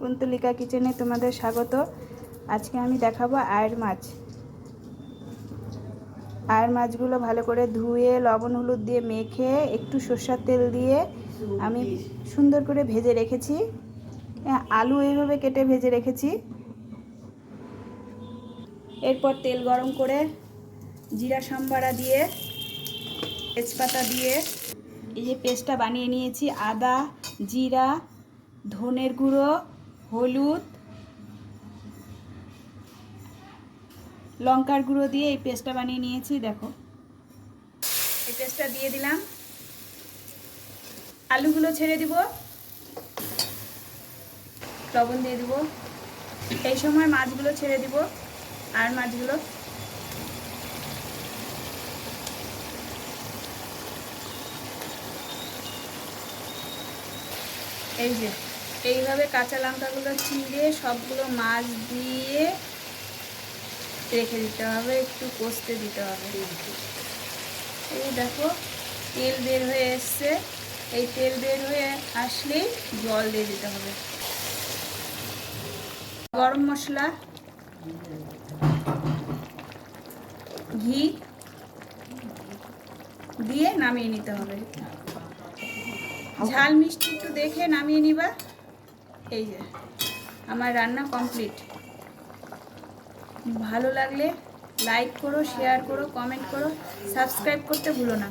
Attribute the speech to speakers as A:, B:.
A: কুন্তলিকা কিচেনে তোমাদের স্বাগত। আজকে আমি দেখাবো আয়ের মাছ। আয়ের মাছগুলো ভালো করে ধুয়ে লবণ হলুদ দিয়ে মেখে একটু সরষের তেল দিয়ে আমি সুন্দর করে ভেজে রেখেছি। আলু এইভাবে কেটে ভেজে রেখেছি। এরপর তেল গরম করে জিরা সম্বারা দিয়ে তেজপাতা দিয়ে এই যে পেস্টটা বানিয়ে নিয়েছি, আদা জিরা ধনের গুঁড়ো হলুদ লঙ্কার গুঁড়ো দিয়ে এই পেস্টটা বানিয়ে নিয়েছি। দেখো, এই পেস্টটা দিয়ে দিলাম। আলুগুলো ছেড়ে দিব, লবণ দিয়ে দিব। এই সময় মাছগুলো ছেড়ে দিব, আর মাছগুলো এই যে এইভাবে কাঁচা লঙ্কাগুলো চিড়ে সবগুলো মাছ দিয়ে রেখে দিতে হবে, একটু কষতে দিতে হবে। এই দেখো তেল বের হয়ে এসছে, এই তেল বের হয়ে আসলেই জল দিয়ে দিতে হবে। গরম মশলা ঘি দিয়ে নামিয়ে নিতে হবে। ঝাল মিষ্টি একটু দেখে নামিয়ে নিবা। এই যে আমার রান্না কমপ্লিট। ভালো লাগলে লাইক করো, শেয়ার করো, কমেন্ট করো, সাবস্ক্রাইব করতে ভুলো না।